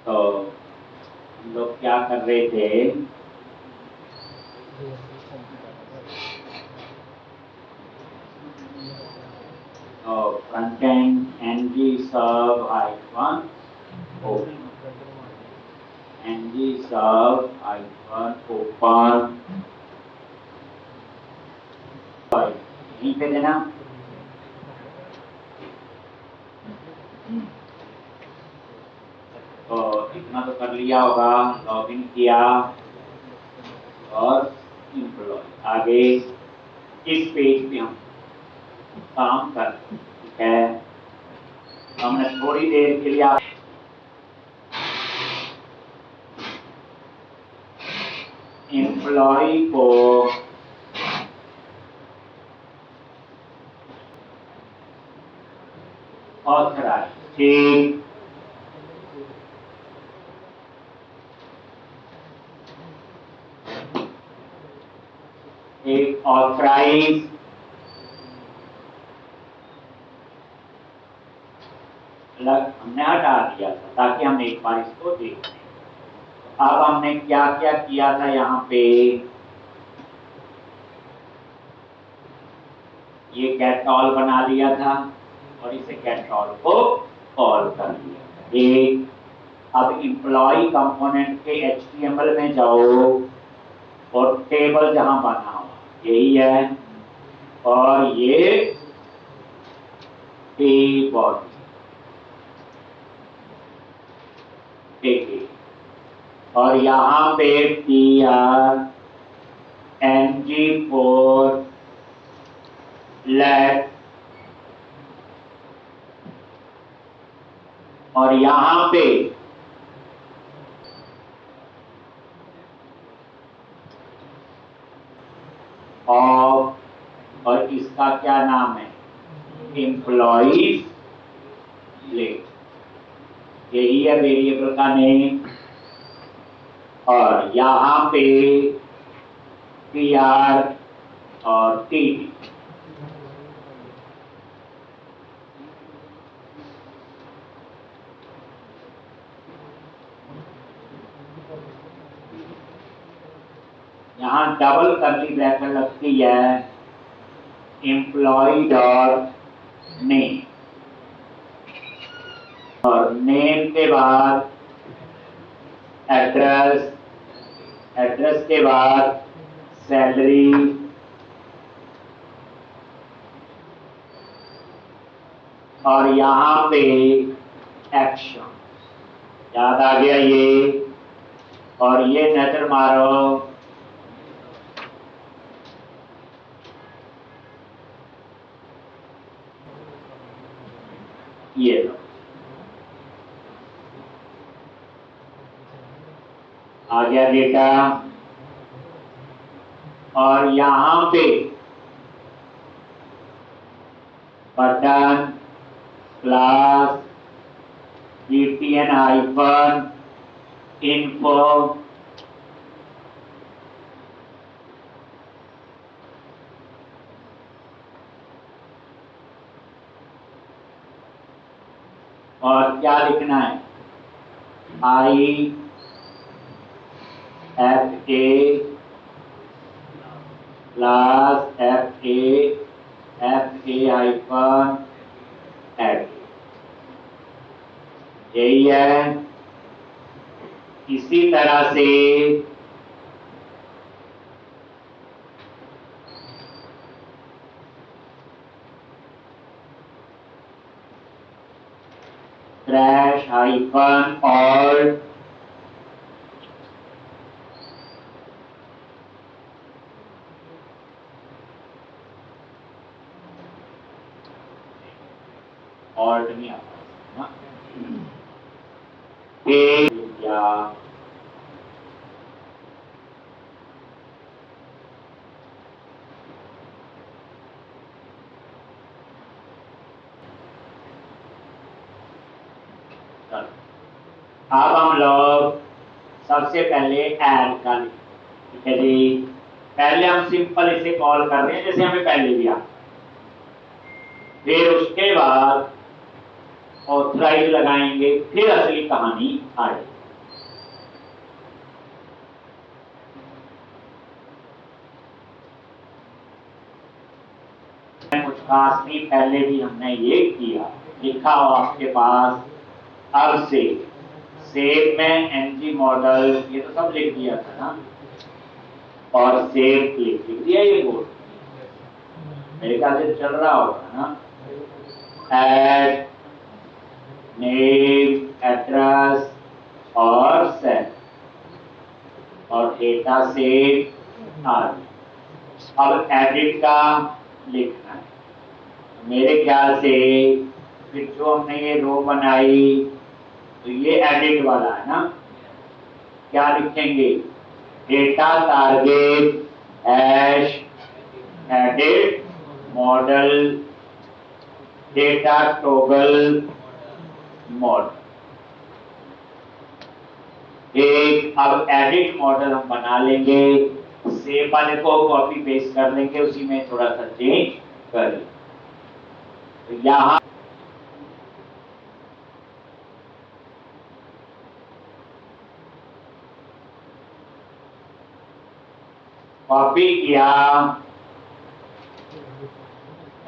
तो हम लोग क्या कर रहे थे, तो front end ng sub hyphen open, ng sub hyphen open यहीं पे देना। तो इतना तो कर लिया होगा, लॉगिन किया और एम्प्लॉय आगे इस पेज पे हम काम कर, ठीक है। हमने थोड़ी देर के लिए एम्प्लॉय को ऑथराइज, ठीक, एक ऑथराइज अलग हमने हटा दिया था ताकि हम एक बार इसको देख लें। अब हमने क्या क्या किया था, यहाँ पे ये गेट ऑल बना लिया था और इसे गेट ऑल को कॉल कर लिया। एक अब एम्प्लॉय कंपोनेंट के HTML में जाओ और टेबल जहां बना हुआ यही है, और ये टेबल देखिए, और यहाँ पे TRNG4 लेट, और यहाँ पे और इसका क्या नाम है, एम्प्लॉइज लेट, यही है वेरिएबल का नेम। और यहाँ पे TR और TD, यहाँ डबल कर्ली ब्रैकेट लगती है, एम्प्लॉय डॉट नेम, और नेम के बाद एड्रेस, एड्रेस के बाद सैलरी, और यहाँ पे एक्शन, याद आ गया ये। और ये नजर मारो, ये लो, आ गया डेटा। और यहाँ पे button class btn hyphen info, और क्या लिखना है, IFA class FA hyphen add, यही है। इसी तरह से क्रैश हाइफन ऑल्ट, ऑल्ट नहीं आता या अब हम लोग सबसे पहले ऐड कर, ठीक है जी। पहले हम सिंपल इसे कॉल कर रहे हैं जैसे हमें पहले दिया, फिर उसके बाद ऑथराइज लगाएंगे, फिर असली कहानी आएगी। कुछ खास नहीं, पहले भी हमने ये किया, लिखा हो आपके पास। अब से सेव में एनजी मॉडल ये तो सब लिख दिया था ना, और सेव क्लिक लिख दिया, ये बोर्ड मेरे ख्याल से चल रहा होगा ना। ऐड नेम, एड्रेस और सेट और डेटा सेव आदि। अब एडिट का लिखना है। मेरे ख्याल से फिर जो हमने ये रो बनाई तो ये एडिट वाला है ना। क्या लिखेंगे? Data target hash edit model data toggle model. एक अब एडिट मॉडल हम बना लेंगे, सेव वाले को कॉपी पेस्ट कर लेंगे, उसी में थोड़ा सा चेंज कर लेंगे। तो यहां कॉपी किया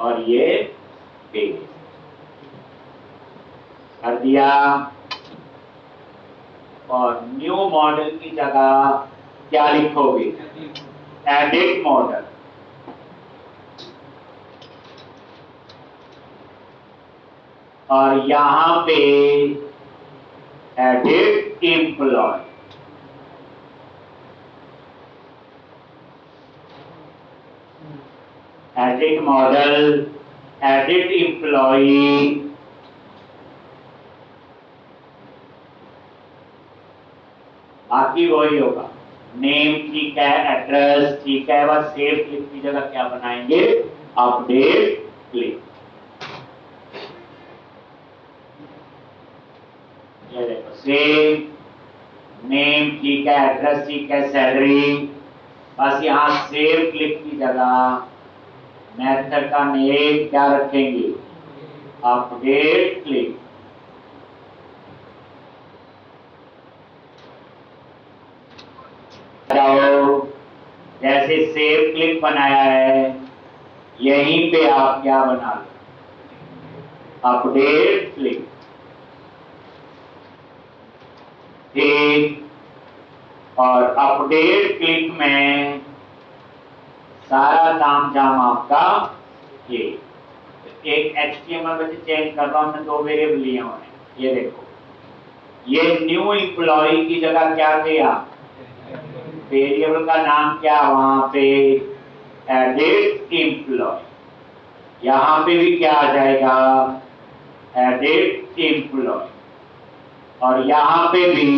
और ये पेस्ट कर दिया, और न्यू मॉडल की जगह क्या लिखोगे? Edit model. और यहां पे edit employ. Edit model, edit employee, बाकी वही होगा। नेम ठीक है, एड्रेस ठीक है, बस सेव क्लिक की जगह क्या बनाएंगे? Update click. ये देखो, सेव, नेम ठीक है, एड्रेस ठीक है, सैलरी, बस यहां सेव क्लिक की जगह मेथड का नेम क्या रखेंगे? Update click. जैसे सेव क्लिक बनाया है, यहीं पे आप क्या बना लो? Update click. ठीक, और अपडेट क्लिक में सारा काम जाम आपका ये। एक HTML में से चेंज कर रहा हूं, हमने 2 वेरिएबल लिए हुए हैं। ये देखो, ये न्यू एम्प्लॉय की जगह क्या किया? वेरिएबल का नाम क्या? वहां पे एडिट एम्प्लॉय। यहां पे भी क्या आ जाएगा? Edit employ. और यहां पे भी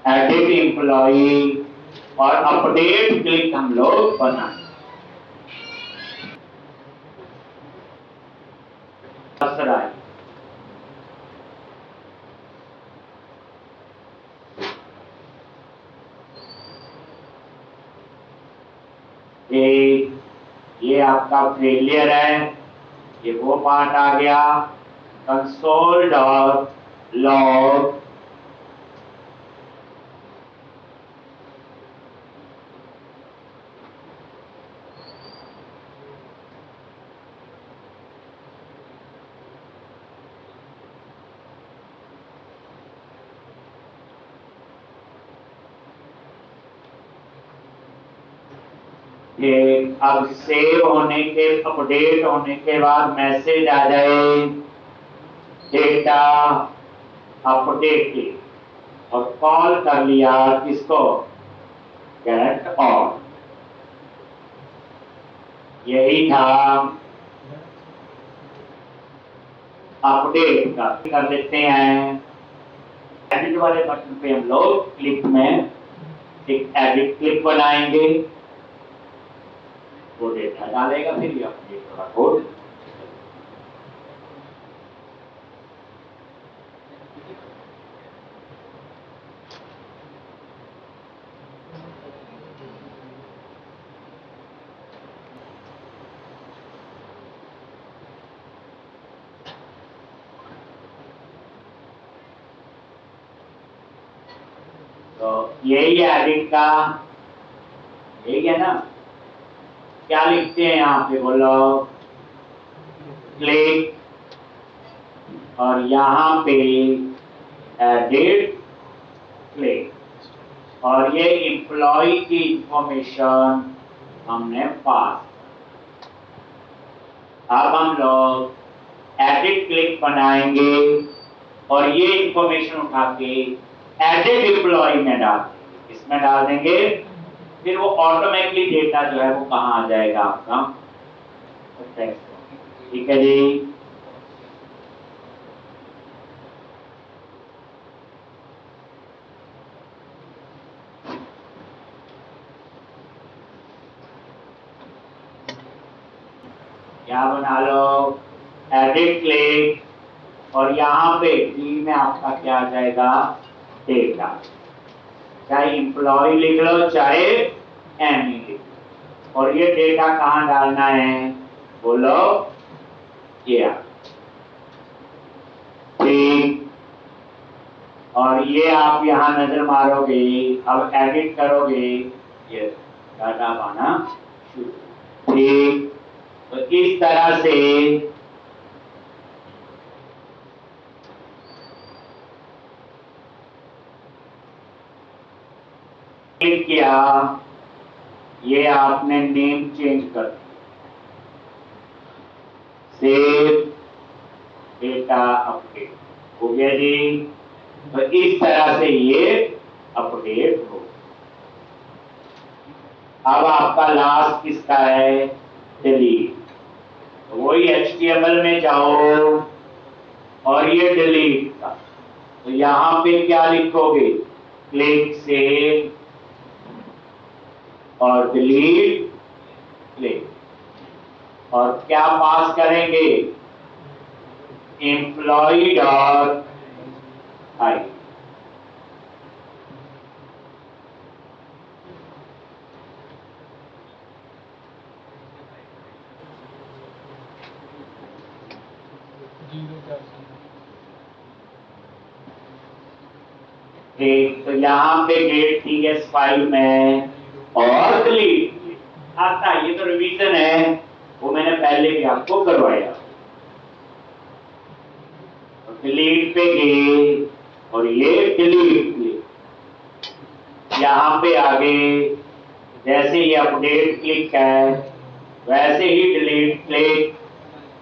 एडिट एम्प्लॉई, और अपडेट क्लिक हम लोग बनाए। ये आपका फेलियर है, ये वो पार्ट आ गया। कंसोल डॉट लॉग अब सेव होने के, अपडेट होने के बाद मैसेज आ जाए डेटा अपडेटेड, और कॉल कर लिया किसको? Get on. यही था अपडेट का। कर देते हैं एडिट वाले बटन पे, हम लोग क्लिक में एक एडिट क्लिक बनाएंगे, वो डेटा डालेगा, फिर ये अपडेट वाला कोड। तो यही है एडिट का, यही है ना। क्या लिखते हैं यहाँ पे बोलो, क्लिक, और यहाँ पे एडिट क्लिक, और ये एम्प्लॉय की इंफॉर्मेशन हमने पास। अब हम लोग एडिट क्लिक बनाएंगे और ये इंफॉर्मेशन उठा के एडिट एम्प्लॉय में डाल देंगे, इसमें डाल देंगे। फिर वो ऑटोमेटिकली डेटा जो है वो कहाँ आ जाएगा आपका टेक्स्ट। ठीक है जी। क्या बना लो, एडिट क्लिक, और यहाँ पे डी में आपका क्या आ जाएगा, डेटा। चाहे एम्प्लॉय लिख लो चाहे एनी लिख लो, और ये डेटा कहाँ डालना है बोलो, ये ठीक। और ये आप यहाँ नजर मारोगे, अब एडिट करोगे, ये डाटा आना शुरू। ठीक, तो इस तरह से क्लिक किया, ये आपने नेम चेंज कर दिया, सेव डेटा अपडेट हो गया जी। तो इस तरह से ये अपडेट हो। अब आपका लास्ट किसका है, डिलीट। तो वही HTML में जाओ और ये डिलीट का, तो यहां पे क्या लिखोगे, क्लिक सेव और डिलीट क्लिक, और क्या पास करेंगे, एम्प्लॉय डॉट आई। ठीक, तो यहाँ पे गेट थी इस फाइल में, और डिलीट आता, ये तो रिवीजन है, वो मैंने पहले भी आपको करवाया। डिलीट पे गए और ये डिलीट क्लिक, यहाँ पे आगे जैसे ये अपडेट क्लिक है वैसे ही डिलीट क्लिक,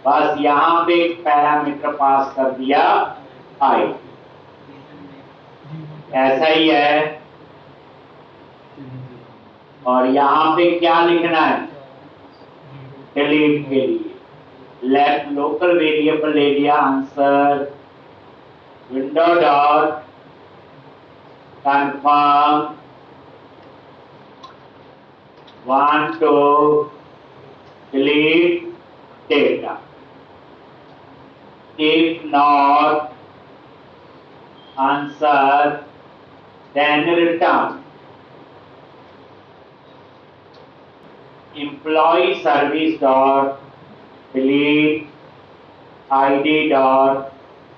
बस यहाँ पे एक पैरामीटर पास कर दिया आई, ऐसा ही है। और यहाँ पे क्या लिखना है, डिलीट के लिए लेफ्ट लोकल वेरिएबल ले लिया answer, window dot confirm want to delete data, if not answer then return employee service dot delete id dot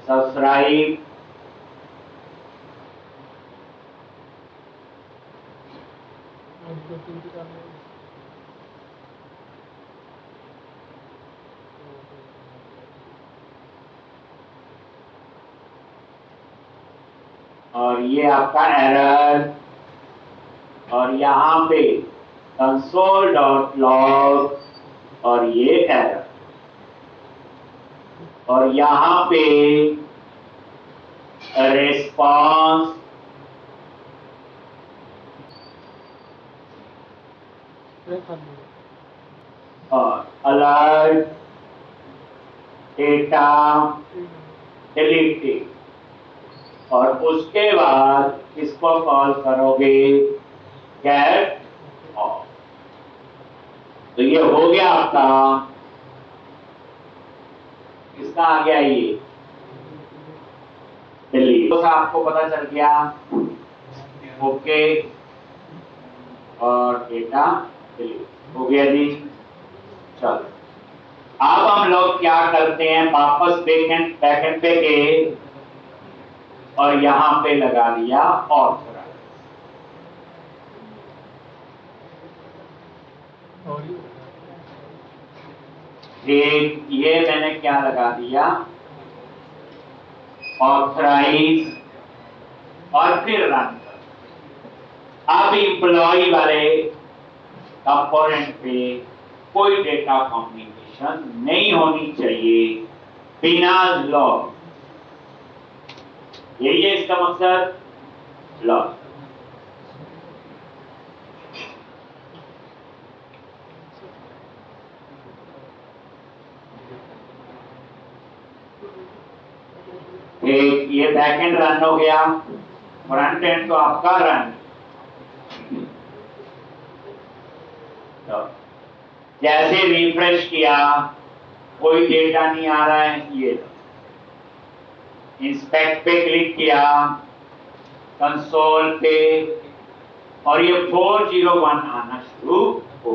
subscribe और ये आपका एरर, और यहाँ पे कंसोल डॉट लॉग और ये एरर, और यहाँ पे रिस्पॉन्स और अलर्ट डेटा डिलीटेड, और उसके बाद इसको कॉल करोगे गेट ऑफ। तो ये हो गया आपका, किसका आ गया ये डिलीट, तो आपको पता चल गया ओके, और डेटा डिलीट हो गया जी। चलो अब हम लोग क्या करते हैं, वापस बैकएंड पे गए और यहां पे लगा दिया ऑथराइज। एक ये मैंने क्या लगा दिया, ऑथराइज और फिर रन। अब इम्प्लॉय वाले कंपोनेंट पे कोई डेटा कम्युनिकेशन नहीं होनी चाहिए बिना लॉग। यही है इसका मकसद, लॉग। एक ये बैकएंड रन हो गया, फ्रंट एंड तो आपका रन। तो जैसे रिफ्रेश किया कोई डेटा नहीं आ रहा है, ये इंस्पेक्ट पे क्लिक किया कंसोल पे और ये 401 आना शुरू हो।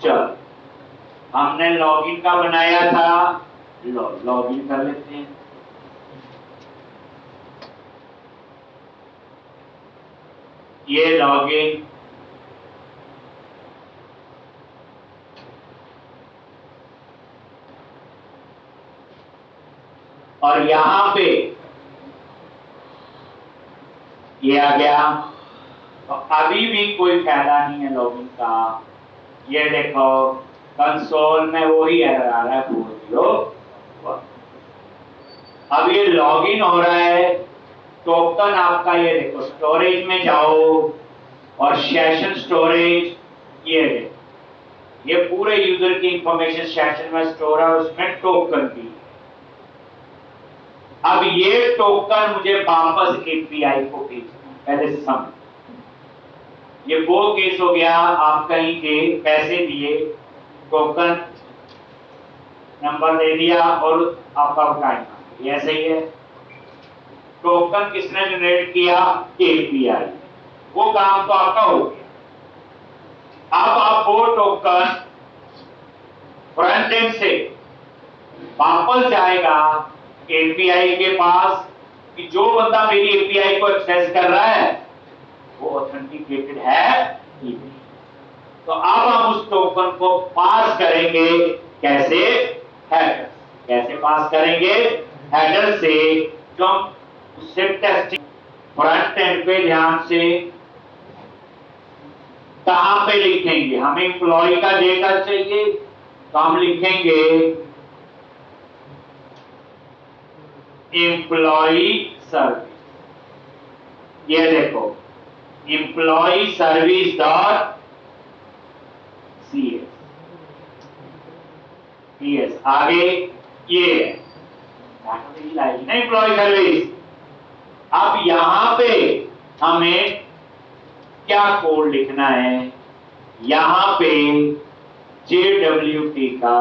चल हमने लॉगिन का बनाया था, लॉगिन कर लेते हैं। ये लॉगिन और यहां पे ये आ गया। तो अभी भी कोई फायदा नहीं है लॉगिन का। ये देखो कंसोल में वही एरर आ रहा है 401। अब ये लॉगिन हो रहा है, टोकन आपका ये देखो स्टोरेज में जाओ और सेशन स्टोरेज ये पूरे यूजर की इंफॉर्मेशन सेशन में स्टोर है, उसमें टोकन भी। अब ये टोकन मुझे वापस एपीआई को भेजना, पहले समझ। ये वो केस हो गया, आप कहीं के पैसे दिए, टोकन नंबर दे दिया और आपका टाइम, ये ऐसे ही है। टोकन किसने जनरेट किया? एपीआई। वो काम तो आपका हो गया। अब आप वो टोकन फ्रंट एंड से वापस जाएगा एपीआई के पास कि जो बंदा मेरी एपीआई को एक्सेस कर रहा है वो ऑथेंटिकेटेड है। तो अब हम उस टोकन को पास करेंगे कैसे? हेडर। कैसे पास करेंगे? हेडर से। जो उससे टेस्टिंग फ्रंट एंड पे ध्यान से कहां पे लिखेंगे? हमें एम्प्लॉय का डेटा चाहिए तो हम लिखेंगे एम्प्लॉय सर्विस। ये देखो एम्प्लॉय सर्विस डॉट CS। आगे ये एम्प्लॉय सर्विस। अब यहां पे हमें क्या कोड लिखना है? यहां पे JWT का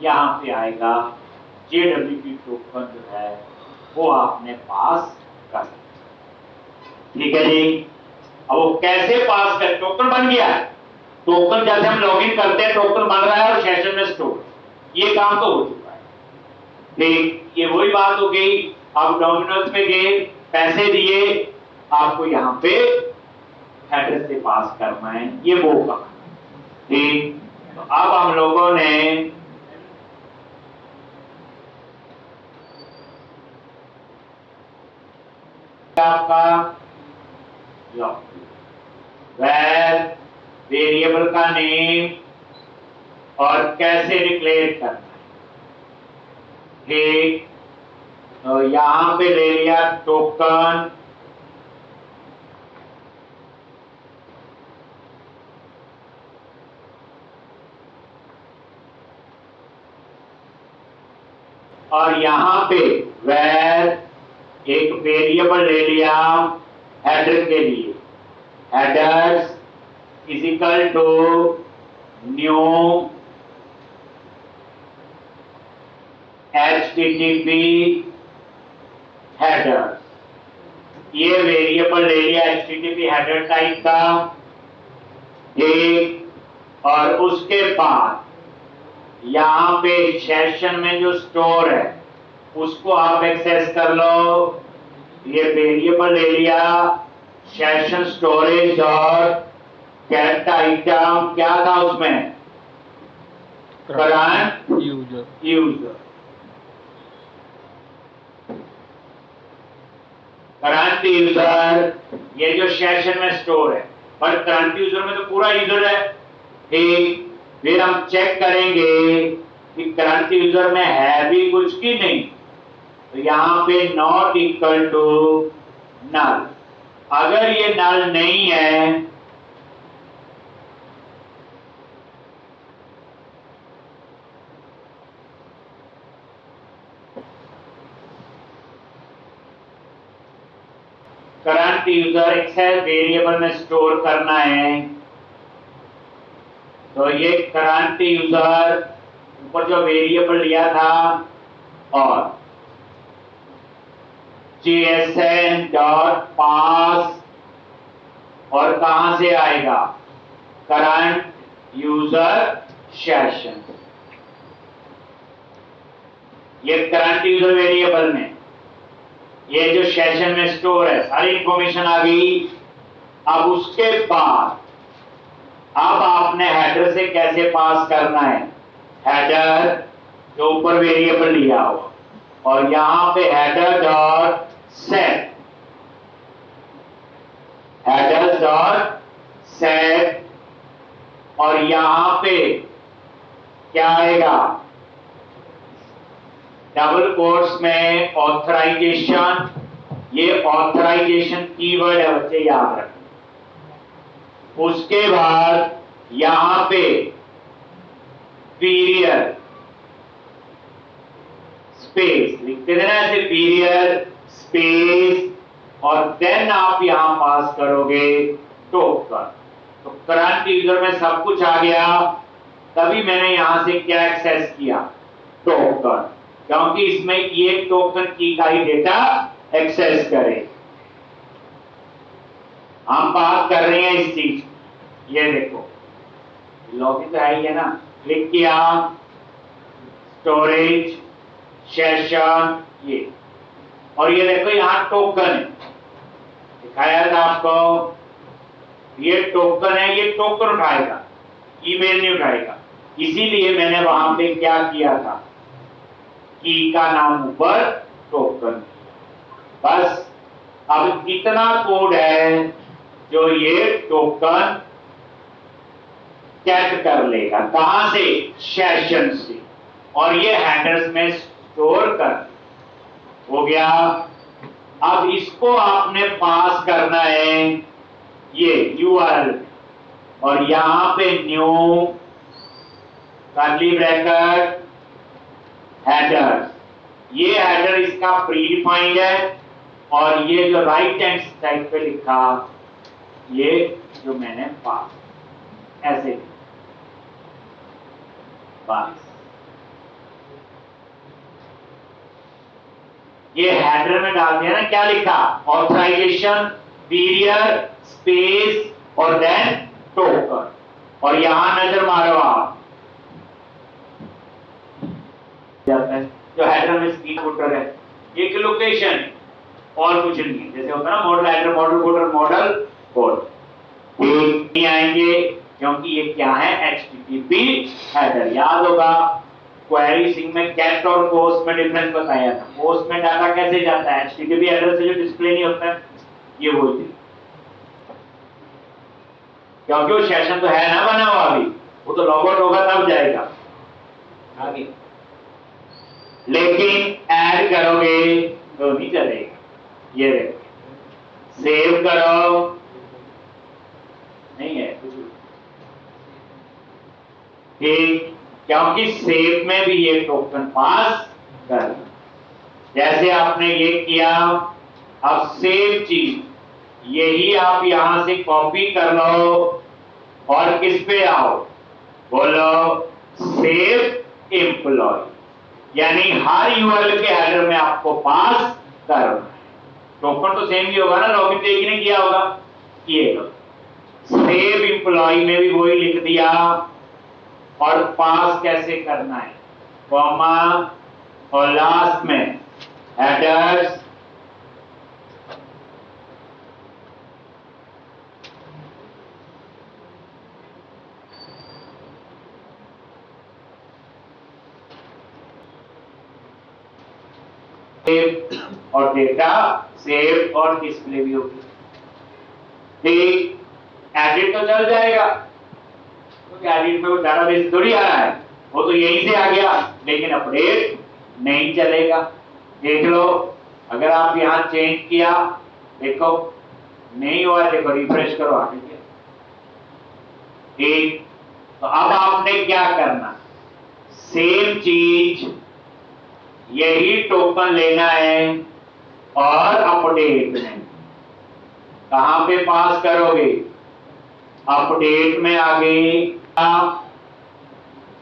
यहां पे आएगा, JWT टोकन जो है वो आपने पास कर। ठीक है जी। अब वो कैसे पास कर? टोकन बन गया। टोकन जैसे हम लॉगिन करते हैं टोकन बन रहा है और सेशन में स्टोर, ये काम तो हो चुका है। ठीक, ये वही बात हो गई। आप डोमिनोज पे गए, पैसे दिए, आपको यहां पे हेडर से पास करना है, ये वो काम। ठीक, तो अब हम लोगों ने आपका वैर वेरिएबल का नेम और कैसे डिक्लेयर करना है। ठीक, तो यहां पे ले लिया टोकन और यहां पे वैर एक वेरिएबल ले लिया हेडर के लिए। Headers is equal to new HTTP header. ये वेरिएबल ले लिया HTTP हेडर टाइप का। ठीक, और उसके बाद यहां पे सेशन में जो स्टोर है उसको आप एक्सेस कर लो। ये वेरिएबल ले लिया सेशन स्टोरेज और कैरेक्टर आइटम क्या था उसमें, करंट यूजर। करंट यूजर ये जो सेशन में स्टोर है, पर करंट यूजर में तो पूरा यूजर है। ठीक, फिर हम चेक करेंगे कि करंट यूजर में है भी कुछ की नहीं, तो यहां पे नॉट इक्वल टू नल। अगर ये नल नहीं है करंट यूजर एक्सेस वेरिएबल में स्टोर करना है, तो ये करंट यूजर ऊपर जो वेरिएबल लिया था और JSON डॉट पास, और कहां से आएगा, करंट यूजर सेशन। ये करंट यूजर वेरिएबल में ये जो सेशन में स्टोर है सारी इंफॉर्मेशन आ गई। अब उसके बाद अब आपने हेडर से कैसे पास करना है, हेडर जो ऊपर वेरिएबल लिया हुआ और यहां पे header dot set, header dot set, और यहां पे क्या आएगा, डबल कोट्स में ऑथराइजेशन। ये ऑथराइजेशन कीवर्ड है बच्चे, याद रखें। उसके बाद यहां पे पीरियड स्पेस लिखते देना ऐसे, पीरियड स्पेस, और देन आप यहां पास करोगे टोकन। तो करंट यूजर में सब कुछ आ गया, तभी मैंने यहां से क्या एक्सेस किया, टोकन, क्योंकि इसमें ये टोकन की का ही डेटा एक्सेस करे। हम बात कर रहे हैं इस चीज, ये देखो लॉगिन तो है ना, क्लिक किया स्टोरेज सेशन, ये, और ये देखो यहां टोकन है, दिखाया था आपको, ये टोकन है, ये टोकन उठाएगा, ईमेल नहीं उठाएगा। इसीलिए मैंने वहां पे क्या किया था, की का नाम ऊपर टोकन। बस अब इतना कोड है जो ये टोकन कैच कर लेगा, कहां से, सेशन से, और ये हेडर्स में स्टोर कर हो गया। अब इसको आपने पास करना है ये URL, और यहां पे न्यू कर्ली ब्रैकेट हेडर, ये हेडर इसका प्रीडिफाइंड है, और ये जो राइट हैंड साइड पे लिखा ये जो मैंने पास ऐसे, बस ये हेडर में डाल दिया ना, क्या लिखा, ऑथराइजेशन पीरियड स्पेस और देन टोकन, और यहां नजर मारो आप, जो हेडर में स्क्रीन फुटर है, एक लोकेशन और कुछ नहीं है, जैसे होता है ना model header, model footer, model code, नहीं आएंगे क्योंकि ये क्या है, HTTP हेडर। याद होगा क्वेरी सिंह में गेट और पोस्ट में डिफरेंस बताया था, पोस्ट में डाटा कैसे जाता है, HTTP हेडर से जो डिस्प्ले नहीं होता है, ये वही थी, क्योंकि वो सेशन तो है ना बना हुआ अभी, वो तो लॉग आउट होगा तब जाएगा आगे, लेकिन ऐड करोगे तो नहीं चलेगा। ये देखो सेव करो, नहीं है कुछ, ठीक, क्योंकि सेव में भी ये टोकन पास कर, जैसे आपने ये किया। अब सेव चीज यही आप यहां से कॉपी कर लो और किस पे आओ, बोलो सेव एम्प्लॉय, यानी हर URL के हेडर में आपको पास करना है। टोकन तो सेम ही होगा ना, लॉगिन तो एक ही ने किया होगा, ये लो सेव एम्प्लॉय में भी वही लिख दिया, और पास कैसे करना है, कॉमा और लास्ट में हेडर्स, सेव और डेटा सेव और डिस्प्ले भी होगी। ठीक, एडिट तो चल जाएगा क्योंकि एडिट में वो डाटाबेस थोड़ी आ रहा है, वो तो यहीं से आ गया, लेकिन अपडेट नहीं चलेगा। देख लो, अगर आप यहाँ चेंज किया, देखो नहीं हुआ, देखो रिफ्रेश करो, आ गया। ठीक, तो अब आपने क्या करना, सेम चीज यही टोकन लेना है और अपडेट में कहां पे पास करोगे, अपडेट में आगे।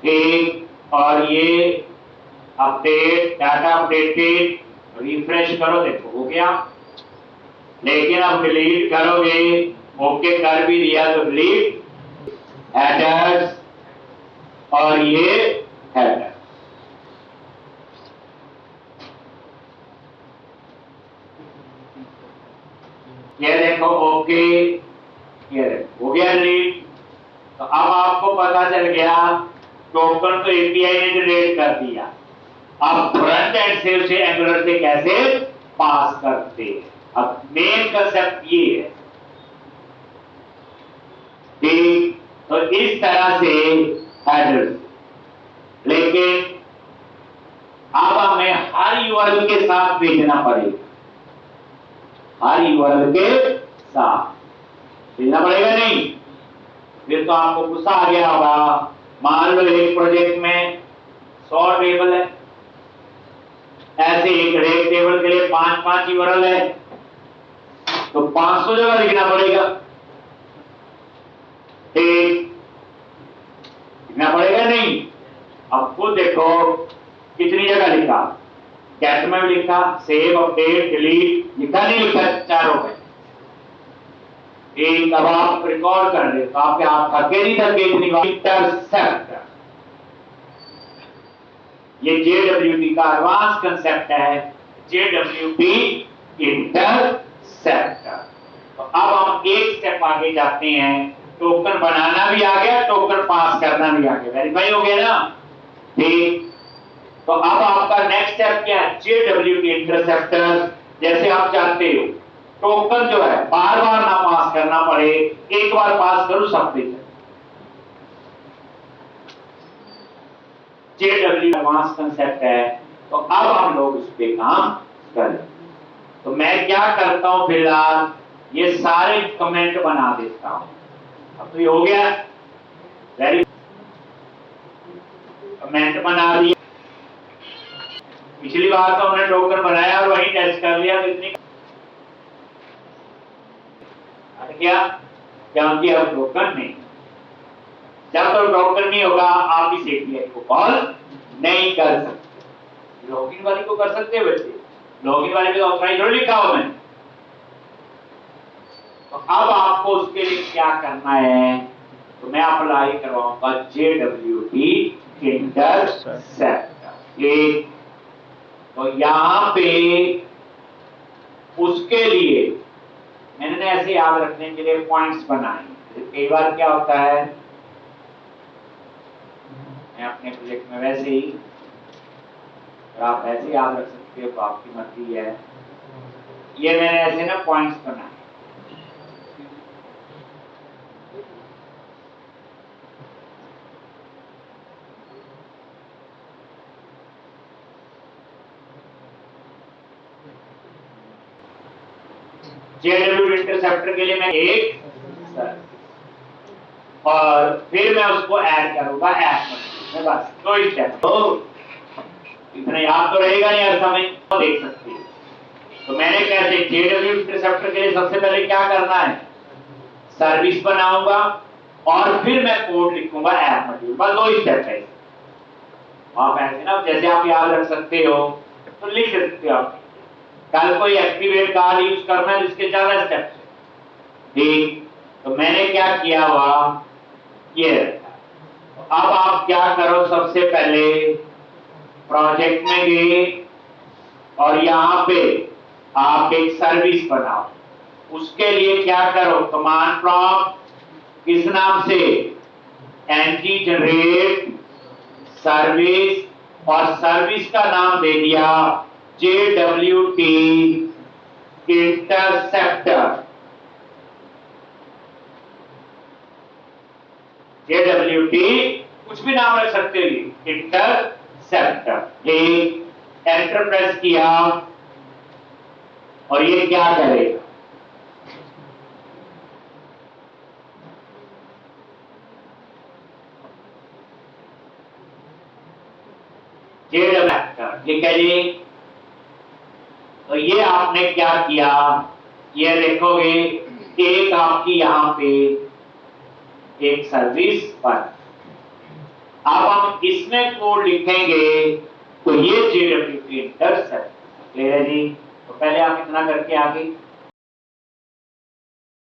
ठीक, और ये अपडेट डाटा अपडेटेड, रिफ्रेश करो, देखो हो गया। लेकिन अब डिलीट करोगे, ओके कर भी दिया तो डिलीट हेडर्स और ये हेडर, ये देखो ओके, ये देखो हो गया डिलीट। तो अब आपको पता चल गया टोकन तो एपीआई ने जनरेट कर दिया, अब फ्रंट एंड से उसे एंगुलर से कैसे पास करते हैं। अब मेन कंसेप्ट ये है। ठीक, तो इस तरह से हेडर्स, लेकिन अब हमें हर यूआरएल के साथ भेजना पड़ेगा, हर यूआरएल के साथ भेजना पड़ेगा। नहीं फिर तो आपको गुस्सा आ गया होगा। मान लो एक प्रोजेक्ट में 100 टेबल है, ऐसे एक टेबल के लिए 5-5 यूआरएल है, तो 500 जगह लिखना पड़ेगा। ठीक, लिखना पड़ेगा। नहीं, अब खुद देखो कितनी जगह लिखा, कैट में भी लिखा, सेव अपडेट डिलीट लिखा, नहीं लिखा, चारों में। एक अब आप रिकॉर्ड कर रहे तो आपके आप थके नहीं थके इतनी बार। इंटरसेप्ट, ये JWT का एडवांस कंसेप्ट है, JWT इंटरसेप्ट। तो अब हम एक स्टेप आगे जाते हैं, टोकन बनाना भी आ गया, टोकन पास करना भी आ गया, वेरीफाई हो गया ना। ठीक, तो अब आपका नेक्स्ट स्टेप क्या है, JWT इंटरसेप्टर। जैसे आप चाहते हो टोकन जो है बार बार ना पास करना पड़े, एक बार पास करो सब पे। JWT एडवांस कंसेप्ट है, तो अब हम लोग उस पे काम करें। तो मैं क्या करता हूं, फिलहाल ये सारे कमेंट बना देता हूं। अब तो ये हो गया, वेरी कमेंट बना दिया। पिछली बार तो हमने टोकन बनाया और वही टेस्ट कर लिया, तो इतनी क्या, क्योंकि अब टोकन नहीं, जब तक टोकन नहीं होगा आप इस एपीआई को कॉल नहीं कर सकते। लॉगिन वाली को कर सकते हैं बच्चे, लॉगिन वाले पे तो ऑथराइज थोड़ी लिखा हो मैंने। तो अब आपको उसके लिए क्या करना है, तो मैं अप्लाई करवाऊंगा JWT इंटरसेप्ट। एक तो यहां पे उसके लिए मैंने ऐसे याद रखने के लिए पॉइंट्स बनाए। कई बार क्या होता है, मैं अपने प्रोजेक्ट में वैसे ही, और आप ऐसे याद रख सकते हो तो आपकी मर्जी है। ये मैंने ऐसे ना पॉइंट्स बनाए, JWT इंटरसेप्टर के लिए मैं एक और फिर मैं उसको ऐड करूंगा ऐप में, बस 2 स्टेप। तो इतना याद तो रहेगा नहीं हर समय, तो देख सकते हैं। तो मैंने कैसे JWT इंटरसेप्टर के लिए सबसे पहले क्या करना है, सर्विस बनाऊंगा और फिर मैं कोड लिखूंगा ऐप मॉड्यूल, बस 2 स्टेप है। आप ऐसे ना जैसे आप याद रख सकते हो तो लिख सकते हो। आप कल कोई एक्टिवेट कार्ड यूज करना है जिसके 4 स्टेप, ठीक, तो मैंने क्या किया हुआ ये। अब आप क्या करो, सबसे पहले प्रोजेक्ट में गए और यहाँ पे आप एक सर्विस बनाओ। उसके लिए क्या करो, कमांड प्रॉम्प्ट किस नाम से, ng जनरेट सर्विस, और सर्विस का नाम दे दिया JWT इंटरसेप्टर, JWT कुछ भी नाम रख सकते हो, इंटरसेप्टर। एक एंटर प्रेस किया और ये क्या करेगा, JWT, ठीक है जी। तो ये आपने क्या किया, ये देखोगे एक आपकी यहां पे एक सर्विस पर, अब हम इसमें कोड लिखेंगे तो ये JWT इंटरसेप्ट, क्लियर है जी। तो पहले आप इतना करके आगे